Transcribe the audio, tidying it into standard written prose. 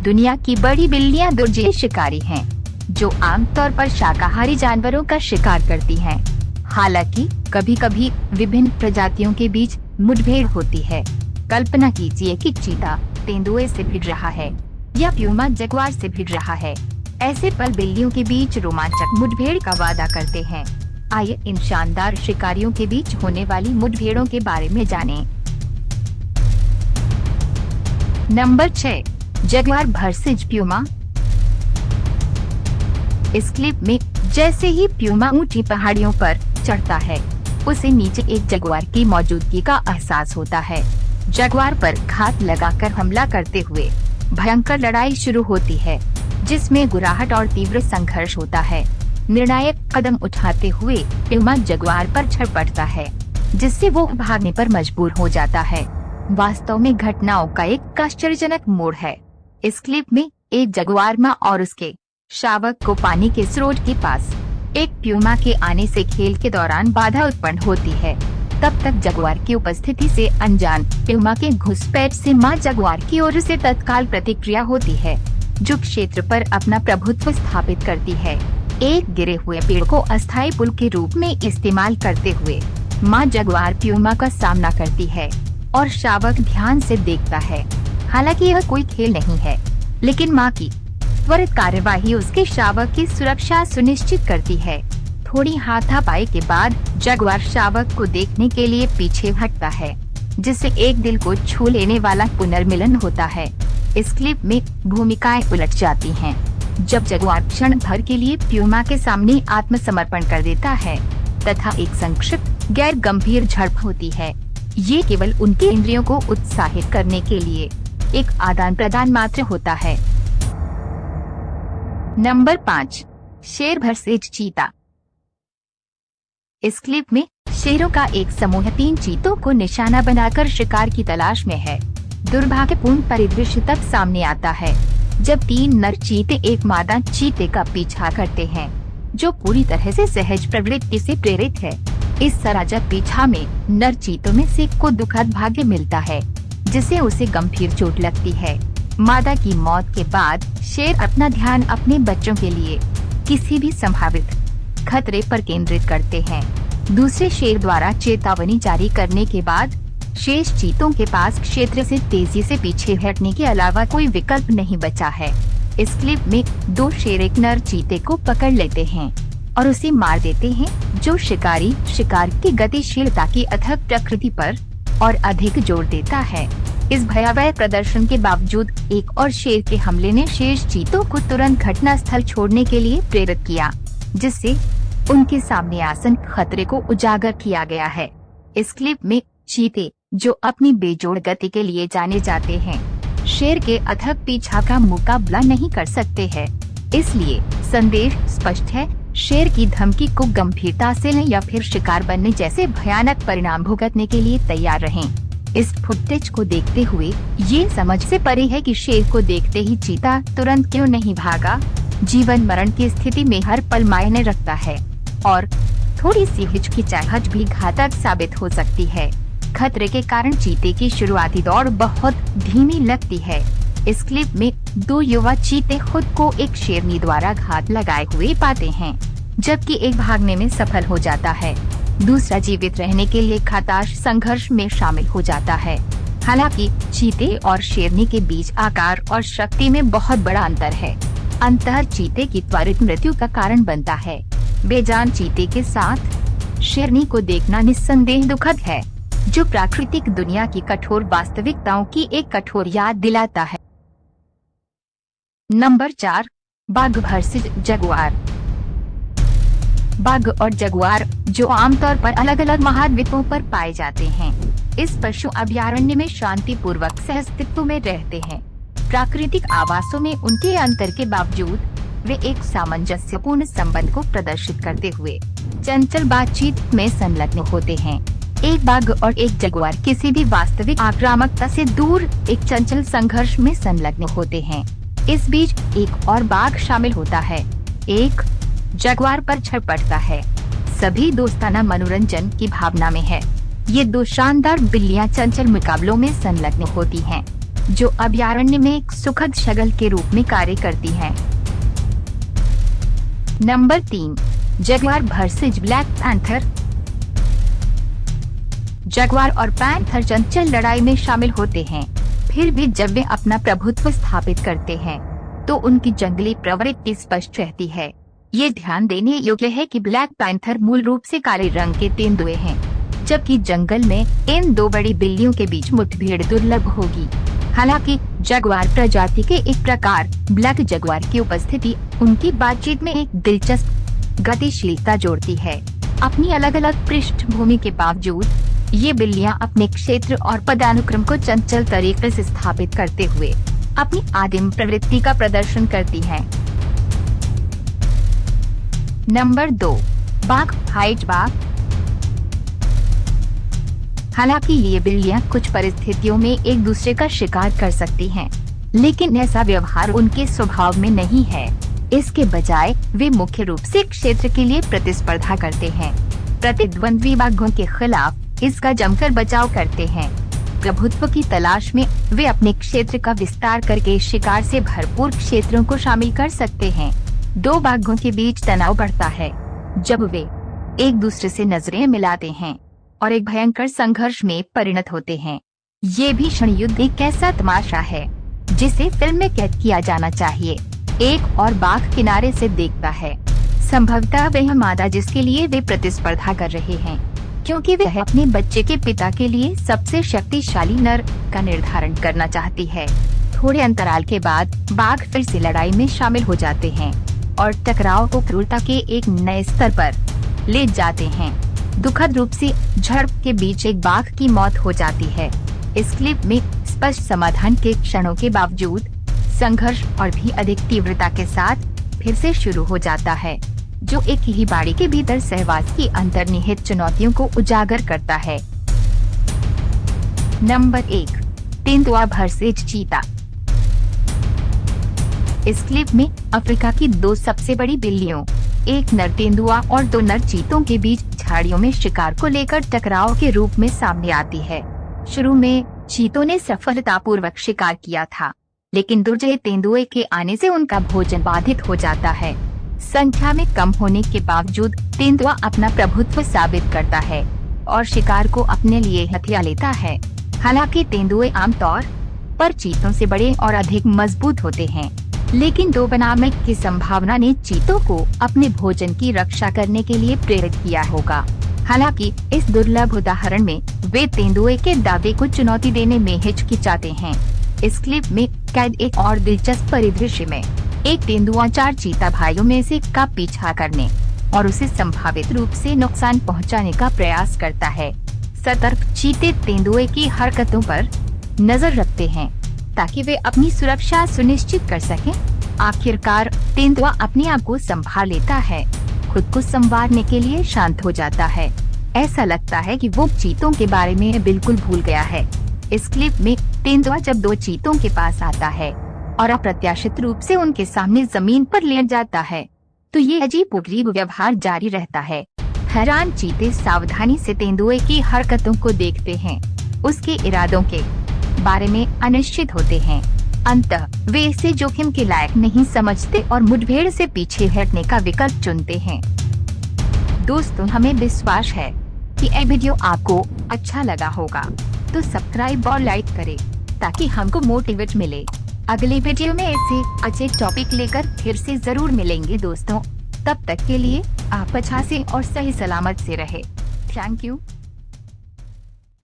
दुनिया की बड़ी बिल्लियां दुर्जय शिकारी हैं, जो आमतौर पर शाकाहारी जानवरों का शिकार करती हैं। हालांकि कभी कभी विभिन्न प्रजातियों के बीच मुठभेड़ होती है। कल्पना कीजिए कि चीता तेंदुए से भिड़ रहा है या प्यूमा जगुआर से भिड़ रहा है। ऐसे पल बिल्लियों के बीच रोमांचक मुठभेड़ का वादा करते हैं। आइए इन शानदार शिकारियों के बीच होने वाली मुठभेड़ों के बारे में जानें। Number 6, Jaguar versus Puma. इस क्लिप में जैसे ही प्यूमा ऊंची पहाड़ियों पर चढ़ता है, उसे नीचे एक जगुआर की मौजूदगी का एहसास होता है। जगुआर पर घात लगाकर हमला करते हुए भयंकर लड़ाई शुरू होती है, जिसमें गुर्राहट और तीव्र संघर्ष होता है। निर्णायक कदम उठाते हुए प्यूमा जगुआर पर चढ़ पड़ता है, जिससे वो भागने पर मजबूर हो जाता है। वास्तव में घटनाओं का एक आश्चर्यजनक मोड़ है। इस क्लिप में एक जगुआर मां और उसके शावक को पानी के स्रोत के पास एक प्यूमा के आने से खेल के दौरान बाधा उत्पन्न होती है। तब तक जगुआर की उपस्थिति से अनजान प्यूमा के घुसपैठ से मां जगुआर की ओर से तत्काल प्रतिक्रिया होती है, जो क्षेत्र पर अपना प्रभुत्व स्थापित करती है। एक गिरे हुए पेड़ को अस्थायी पुल के रूप में इस्तेमाल करते हुए मां जगुआर प्यूमा का सामना करती है और शावक ध्यान से देखता है। हालांकि यह कोई खेल नहीं है, लेकिन मां की त्वरित कार्यवाही उसके शावक की सुरक्षा सुनिश्चित करती है। थोड़ी हाथापाई के बाद जगुआर शावक को देखने के लिए पीछे हटता है, जिससे एक दिल को छू लेने वाला पुनर्मिलन होता है। इस क्लिप में भूमिकाएं उलट जाती हैं। जब जगुआर क्षण भर के लिए प्यूमा के सामने आत्मसमर्पण कर देता है तथा एक संक्षिप्त गैर गंभीर झड़प होती है, ये केवल उनके इंद्रियों को उत्साहित करने के लिए एक आदान प्रदान मात्र होता है। नंबर 5, शेर वर्सेज चीता। इस क्लिप में शेरों का एक समूह 3 चीतों को निशाना बनाकर शिकार की तलाश में है। दुर्भाग्यपूर्ण परिदृश्य तब सामने आता है जब 3 नर चीते एक मादा चीते का पीछा करते हैं, जो पूरी तरह से सहज प्रवृत्ति से प्रेरित है। इस सराजक पीछा में नर चीतों में से को दुखद भाग्य मिलता है, जिससे उसे गंभीर चोट लगती है। मादा की मौत के बाद शेर अपना ध्यान अपने बच्चों के लिए किसी भी संभावित खतरे पर केंद्रित करते हैं। दूसरे शेर द्वारा चेतावनी जारी करने के बाद शेष चीतों के पास क्षेत्र से तेजी से पीछे हटने के अलावा कोई विकल्प नहीं बचा है। इस क्लिप में 2 शेर एक नर चीते को पकड़ लेते हैं और उसे मार देते हैं, जो शिकारी शिकार की गतिशीलता की अथक प्रकृति पर और अधिक जोर देता है। इस भयावह प्रदर्शन के बावजूद एक और शेर के हमले ने शेष चीतों को तुरंत घटना स्थल छोड़ने के लिए प्रेरित किया, जिससे उनके सामने आसन खतरे को उजागर किया गया है। इस क्लिप में चीते, जो अपनी बेजोड़ गति के लिए जाने जाते हैं, शेर के अथक पीछा का मुकाबला नहीं कर सकते हैं। इसलिए संदेश स्पष्ट है, शेर की धमकी को गंभीरता से लें या फिर शिकार बनने जैसे भयानक परिणाम भुगतने के लिए तैयार रहें। इस फुटेज को देखते हुए ये समझ से परे है कि शेर को देखते ही चीता तुरंत क्यों नहीं भागा। जीवन मरण की स्थिति में हर पल मायने रखता है और थोड़ी सी हिचकिचाहट भी घातक साबित हो सकती है। खतरे के कारण चीते की शुरुआती दौड़ बहुत धीमी लगती है। इस क्लिप में 2 युवा चीते खुद को एक शेरनी द्वारा घात लगाए हुए पाते हैं, जबकि एक भागने में सफल हो जाता है। दूसरा जीवित रहने के लिए खताश संघर्ष में शामिल हो जाता है। हालांकि चीते और शेरनी के बीच आकार और शक्ति में बहुत बड़ा अंतर है। अंतर चीते की त्वरित मृत्यु का कारण बनता है। बेजान चीते के साथ शेरनी को देखना निस्संदेह दुखद है, जो प्राकृतिक दुनिया की कठोर वास्तविकताओं की एक कठोर याद दिलाता है। नंबर 4, बाघ वर्सेज जगुआर। बाघ और जगुआर, जो आमतौर पर अलग अलग महाद्वीपों पर पाए जाते हैं, इस पशु अभयारण्य में शांतिपूर्वक सहअस्तित्व में रहते हैं। प्राकृतिक आवासों में उनके अंतर के बावजूद वे एक सामंजस्यपूर्ण संबंध को प्रदर्शित करते हुए चंचल बातचीत में संलग्न होते हैं। एक बाघ और एक जगुआर किसी भी वास्तविक आक्रामकता से दूर एक चंचल संघर्ष में संलग्न होते हैं। इस बीच एक और बाघ शामिल होता है, एक जगुआर पर चढ़ पड़ता है। सभी दोस्ताना मनोरंजन की भावना में है। ये 2 शानदार बिल्लियां चंचल मुकाबलों में संलग्न होती हैं। जो अभयारण्य में एक सुखद शगल के रूप में कार्य करती है। Number 3, Jaguar versus black panther. Jaguar और पैंथर चंचल लड़ाई में शामिल होते हैं, फिर भी जब वे अपना प्रभुत्व स्थापित करते हैं तो उनकी जंगली प्रवृत्ति स्पष्ट रहती है। ये ध्यान देने योग्य है कि ब्लैक पैंथर मूल रूप से काले रंग के तेंदुए हैं, जबकि जंगल में इन दो बड़ी बिल्लियों के बीच मुठभेड़ दुर्लभ होगी। हालांकि जगुआर प्रजाति के एक प्रकार ब्लैक जगुआर की उपस्थिति उनकी बातचीत में एक दिलचस्प गतिशीलता जोड़ती है। अपनी अलग अलग पृष्ठभूमि के बावजूद ये बिल्लियां अपने क्षेत्र और पदानुक्रम को चंचल तरीके से स्थापित करते हुए अपनी आदिम प्रवृत्ति का प्रदर्शन करती हैं। नंबर 2, बाघ व्हाइट बाघ। हालांकि ये बिल्लियां कुछ परिस्थितियों में एक दूसरे का शिकार कर सकती हैं, लेकिन ऐसा व्यवहार उनके स्वभाव में नहीं है। इसके बजाय वे मुख्य रूप से क्षेत्र के लिए प्रतिस्पर्धा करते हैं। प्रतिद्वंद्वी बाघों के खिलाफ इसका जमकर बचाव करते हैं। प्रभुत्व की तलाश में वे अपने क्षेत्र का विस्तार करके शिकार से भरपूर क्षेत्रों को शामिल कर सकते हैं। दो बाघों के बीच तनाव बढ़ता है जब वे एक दूसरे से नजरें मिलाते हैं और एक भयंकर संघर्ष में परिणत होते हैं। ये भीषण युद्ध एक ऐसा तमाशा है जिसे फिल्म में कैद किया जाना चाहिए। एक और बाघ किनारे से देखता है, संभवतः वह मादा जिसके लिए वे प्रतिस्पर्धा कर रहे हैं, क्योंकि वह अपने बच्चे के पिता के लिए सबसे शक्तिशाली नर का निर्धारण करना चाहती है। थोड़े अंतराल के बाद बाघ फिर से लड़ाई में शामिल हो जाते हैं और टकराव को क्रूरता के एक नए स्तर पर ले जाते हैं। दुखद रूप से झड़प के बीच एक बाघ की मौत हो जाती है। इस क्लिप में स्पष्ट समाधान के क्षणों के बावजूद संघर्ष और भी अधिक तीव्रता के साथ फिर से शुरू हो जाता है, जो एक ही बाड़ी के भीतर सहवास की अंतर्निहित चुनौतियों को उजागर करता है। नंबर 1, तेंदुआ वर्सेज चीता। इस क्लिप में अफ्रीका की दो सबसे बड़ी बिल्लियों, एक नर तेंदुआ और दो नर चीतों के बीच झाड़ियों में शिकार को लेकर टकराव के रूप में सामने आती है। शुरू में चीतों ने सफलतापूर्वक शिकार किया था, लेकिन दुर्जय तेंदुए के आने से उनका भोजन बाधित हो जाता है। संख्या में कम होने के बावजूद तेंदुआ अपना प्रभुत्व साबित करता है और शिकार को अपने लिए हथिया लेता है। हालांकि तेंदुए आमतौर पर चीतों से बड़े और अधिक मजबूत होते हैं, लेकिन दो बनाम एक की संभावना ने चीतों को अपने भोजन की रक्षा करने के लिए प्रेरित किया होगा। हालांकि इस दुर्लभ उदाहरण में वे तेंदुए के दावे को चुनौती देने में हिचकिचाते हैं। इस क्लिप में कैद एक और दिलचस्प परिदृश्य में एक तेंदुआ 4 चीता भाइयों में से का पीछा करने और उसे संभावित रूप से नुकसान पहुंचाने का प्रयास करता है। सतर्क चीते तेंदुए की हरकतों पर नजर रखते हैं ताकि वे अपनी सुरक्षा सुनिश्चित कर सकें। आखिरकार तेंदुआ अपने आप को संभाल लेता है, खुद को संवारने के लिए शांत हो जाता है। ऐसा लगता है कि वो चीतों के बारे में बिल्कुल भूल गया है। इस क्लिप में तेंदुआ जब दो चीतों के पास आता है और अप्रत्याशित रूप से उनके सामने जमीन पर लेट जाता है, तो ये अजीबोगरीब व्यवहार जारी रहता है। हैरान चीते सावधानी से तेंदुए की हरकतों को देखते हैं, उसके इरादों के बारे में अनिश्चित होते हैं। अंततः वे इसे जोखिम के लायक नहीं समझते और मुठभेड़ से पीछे हटने का विकल्प चुनते हैं। दोस्तों, हमें विश्वास है कि यह वीडियो आपको अच्छा लगा होगा, तो सब्सक्राइब और लाइक करें ताकि हमको मोटिवेट मिले। अगले वीडियो में ऐसे अच्छे टॉपिक लेकर फिर से जरूर मिलेंगे दोस्तों। तब तक के लिए आप अच्छा से और सही सलामत से रहे। Thank you.